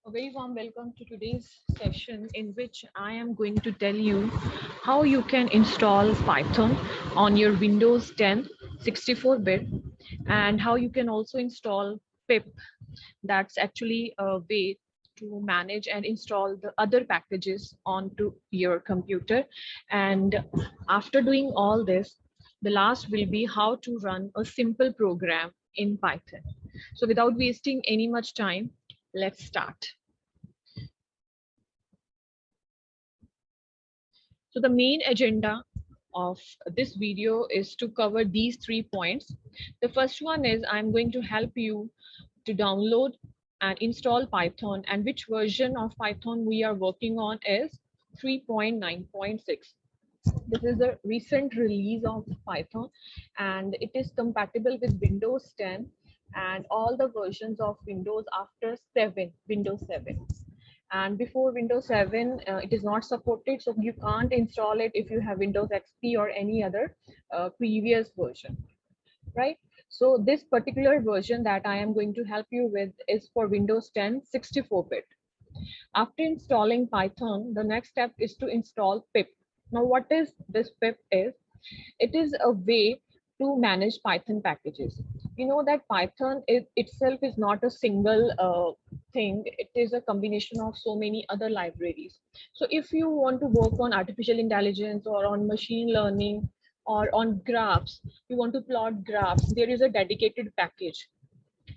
A very warm welcome to today's session in which I am going to tell you how you can install Python on your Windows 10 64-bit and how you can also install pip. That's actually a way to manage and install the other packages onto your computer. And after doing all this, the last will be how to run a simple program in Python. So without wasting any much time, let's start. So the main agenda of this video is to cover these 3 points. The first one is I'm going to help you to download and install Python, and which version of Python we are working on is 3.9.6. This is a recent release of Python and it is compatible with Windows 10 and all the versions of Windows after 7, Windows 7. And before Windows 7, it is not supported, so you can't install it if you have Windows XP or any other previous version, right? So this particular version that I am going to help you with is for Windows 10 64-bit. After installing Python, the next step is to install pip. Now, what is this pip is? It is a way to manage Python packages. You know that Python itself is not a single thing. It is a combination of so many other libraries. So if you want to work on artificial intelligence or on machine learning or on graphs, you want to plot graphs, there is a dedicated package.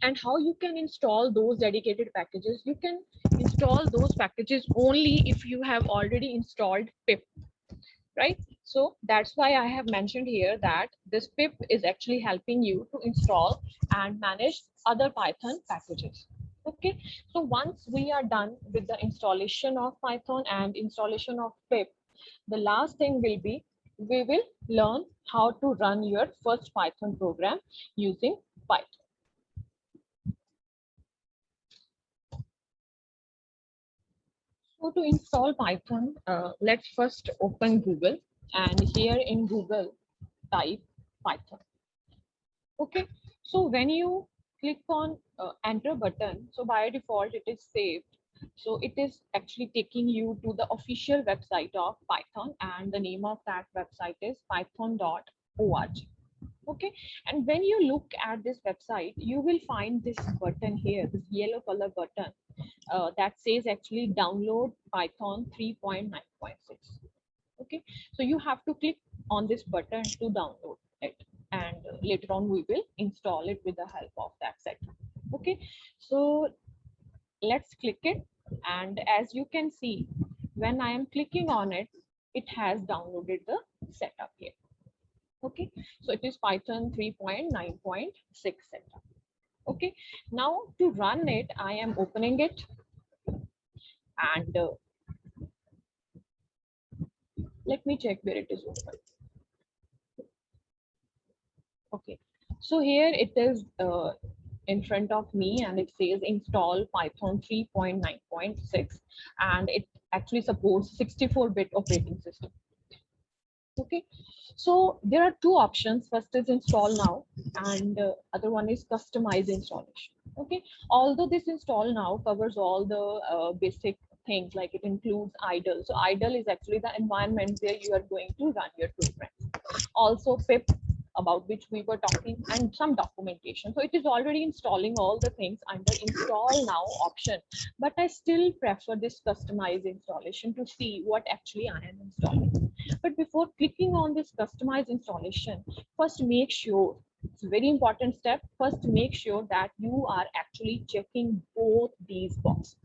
And how you can install those dedicated packages? You can install those packages only if you have already installed pip, right? So that's why I have mentioned here that this pip is actually helping you to install and manage other Python packages. Okay, so once we are done with the installation of Python and installation of pip, the last thing will be we will learn how to run your first Python program using Python. So to install Python, let's first open Google, and here in Google, type Python. Okay, so when you click on enter button, so by default it is saved. So it is actually taking you to the official website of Python, and the name of that website is python.org. Okay, and when you look at this website, you will find this button here, this yellow color button that says actually download Python 3.9.6. Okay, so you have to click on this button to download it, and later on we will install it with the help of that setup. Okay, so let's click it, and as you can see, when I am clicking on it, it has downloaded the setup here. Okay, so it is Python 3.9.6 setup. Okay, now to run it, I am opening it, and let me check where it is open. Okay, so here it is in front of me, and it says install Python 3.9.6, and it actually supports 64-bit operating system. Okay, so there are two options. First is install now, and other one is customize installation. Okay, although this install now covers all the basic things, like it includes idle. So idle is actually the environment where you are going to run your program. Also pip, about which we were talking, and some documentation. So it is already installing all the things under install now option, but I still prefer this customized installation to see what actually I am installing. But before clicking on this customized installation, first make sure, it's a very important step, first make sure that you are actually checking both these boxes.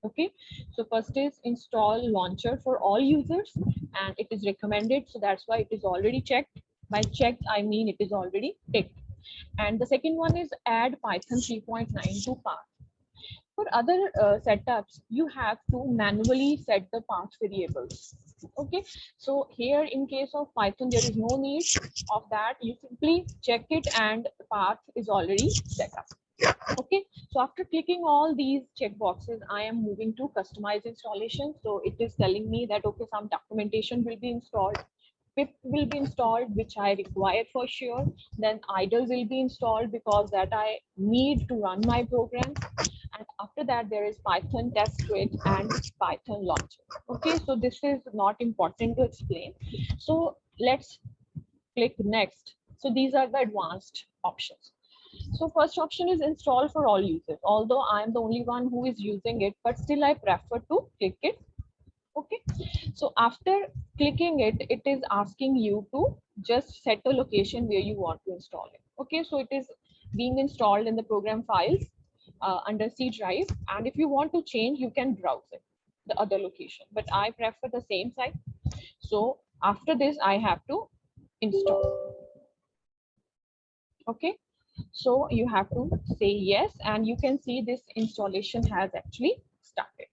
Okay, so first is install launcher for all users, and it is recommended, so that's why it is already checked. By checked, I mean it is already ticked. And the second one is add Python 3.9 to path. For other setups, you have to manually set the path variables. Okay, so here in case of Python, there is no need of that. You simply check it and the path is already set up. Okay, so after clicking all these checkboxes, I am moving to customize installation. So it is telling me that, okay, some documentation will be installed, pip will be installed, which I require for sure. Then idle will be installed because that I need to run my program. And after after that there is Python test suite and Python launcher. Okay, so this is not important to explain. So let's click next. So these are the advanced options. So first option is install for all users. Although I am the only one who is using it, but still I prefer to click it. Okay, so after clicking it, it is asking you to just set a location where you want to install it. Okay, so it is being installed in the program files under C drive, and if you want to change, you can browse it, the other location, but I prefer the same site. So after this, I have to install. Okay, so you have to say yes, and you can see this installation has actually started.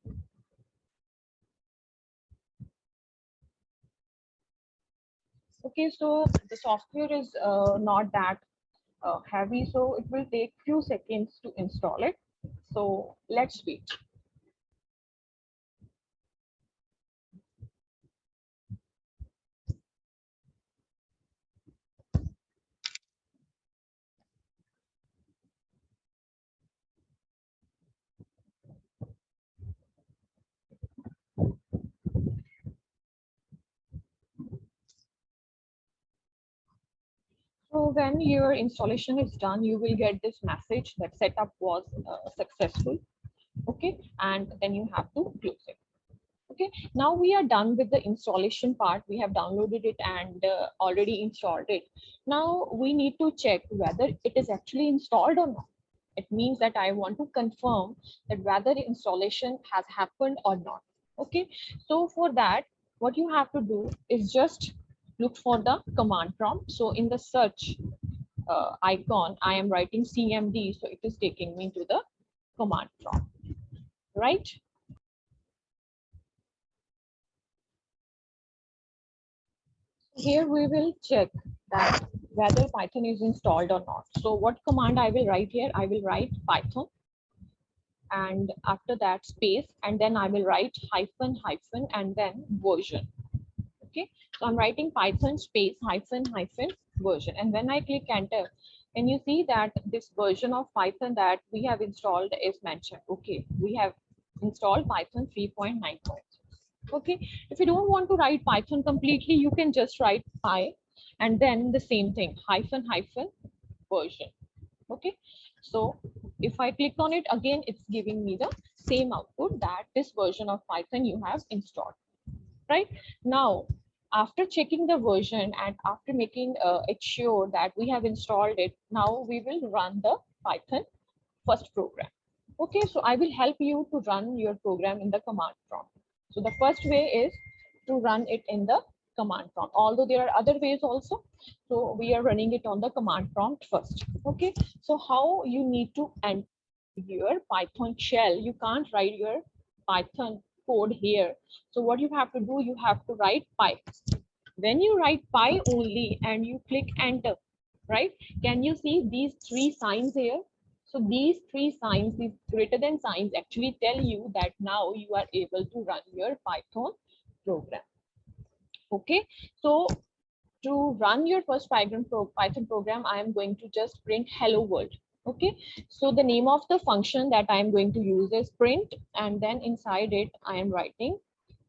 Okay, so the software is not that heavy, so it will take few seconds to install it. So let's wait. So when your installation is done, you will get this message that setup was successful. Okay, and then you have to close it. Okay, now we are done with the installation part. We have downloaded it and already installed it. Now we need to check whether it is actually installed or not. It means that I want to confirm that whether the installation has happened or not. Okay, so for that, what you have to do is just look for the command prompt. So in the search icon, I am writing CMD, so it is taking me to the command prompt, right? Here we will check that whether Python is installed or not. So what command I will write here? I will write Python, and after that space, and then I will write hyphen hyphen and then version. Okay, so I'm writing Python space hyphen hyphen version, and when I click enter, and you see that this version of Python that we have installed is mentioned. Okay, we have installed Python 3.9. Okay, if you don't want to write Python completely, you can just write Py and then the same thing, hyphen hyphen version. Okay, so if I click on it again, it's giving me the same output that this version of Python you have installed. Right now, after checking the version and after making it sure that we have installed it, now we will run the Python first program. Okay, so I will help you to run your program in the command prompt. So the first way is to run it in the command prompt, although there are other ways also. So we are running it on the command prompt first. Okay, so how you need to enter your Python shell? You can't write your Python code here. So what you have to do, you have to write Py. When you write Py only and you click enter, right? Can you see these three signs here? So these three signs, these greater than signs, actually tell you that now you are able to run your Python program. Okay, so to run your first Python program, I am going to just print hello world. Okay, so the name of the function that I am going to use is print, and then inside it, I am writing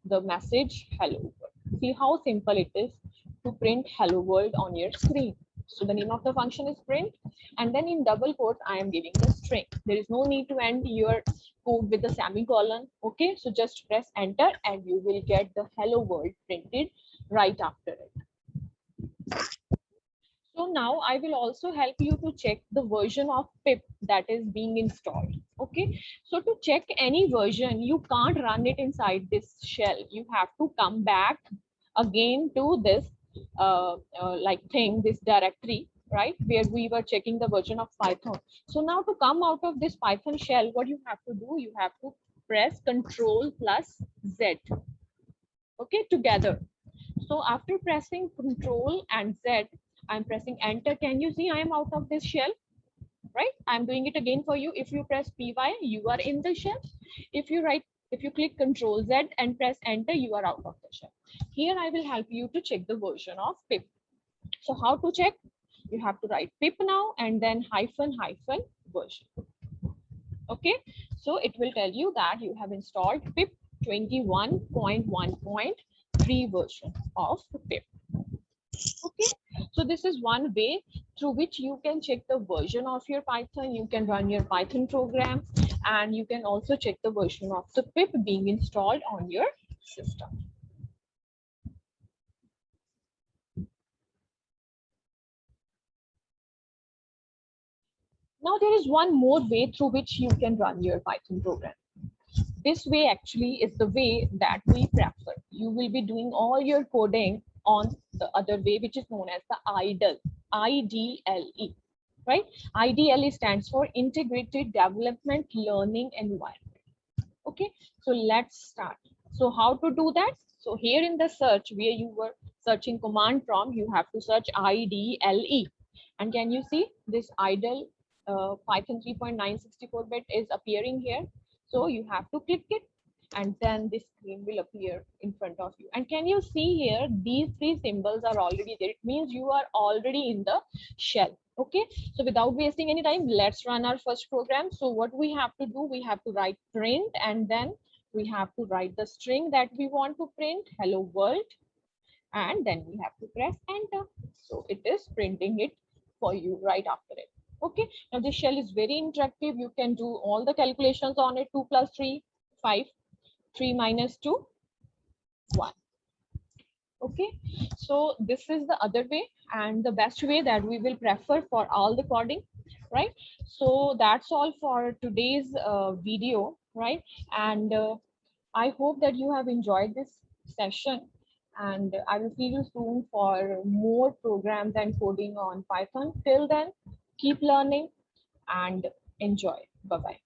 the message hello world. See how simple it is to print hello world on your screen. So the name of the function is print, and then in double quotes, I am giving the string. There is no need to end your code with a semicolon. Okay, so just press enter and you will get the hello world printed right after it. So now I will also help you to check the version of pip that is being installed. Okay, so to check any version, you can't run it inside this shell. You have to come back again to this like thing, this directory, right, where we were checking the version of Python. So now to come out of this Python shell, what you have to do, you have to press Control plus Z. Okay, together. So after pressing Control and Z, I'm pressing enter. Can you see I am out of this shell? Right? I'm doing it again for you. If you press py, you are in the shell. If you click Control Z and press enter, you are out of the shell. Here I will help you to check the version of pip. So how to check? You have to write pip now and then hyphen hyphen version. Okay, so it will tell you that you have installed pip 21.1.3 version of pip. Okay, so this is one way through which you can check the version of your Python. You can run your Python program, and you can also check the version of the pip being installed on your system. Now there is one more way through which you can run your Python program. This way actually is the way that we prefer. You will be doing all your coding on the other way, which is known as the IDLE, IDLE, right? IDLE stands for Integrated Development Learning Environment. Okay, so let's start. So how to do that? So here in the search where you were searching command prompt, you have to search IDLE. And can you see this IDLE Python 3.964-bit is appearing here? So you have to click it, and then this screen will appear in front of you. And can you see here, these three symbols are already there. It means you are already in the shell. Okay, so without wasting any time, let's run our first program. So what we have to do, we have to write print, and then we have to write the string that we want to print, hello world, and then we have to press enter. So it is printing it for you right after it. Okay, now this shell is very interactive. You can do all the calculations on it. 2 plus 3, 5, 3 minus 2, 1. Okay, so this is the other way and the best way that we will prefer for all the coding, right? So that's all for today's video, right? And I hope that you have enjoyed this session, and I will see you soon for more programs and coding on Python. Till then, keep learning and enjoy. Bye-bye.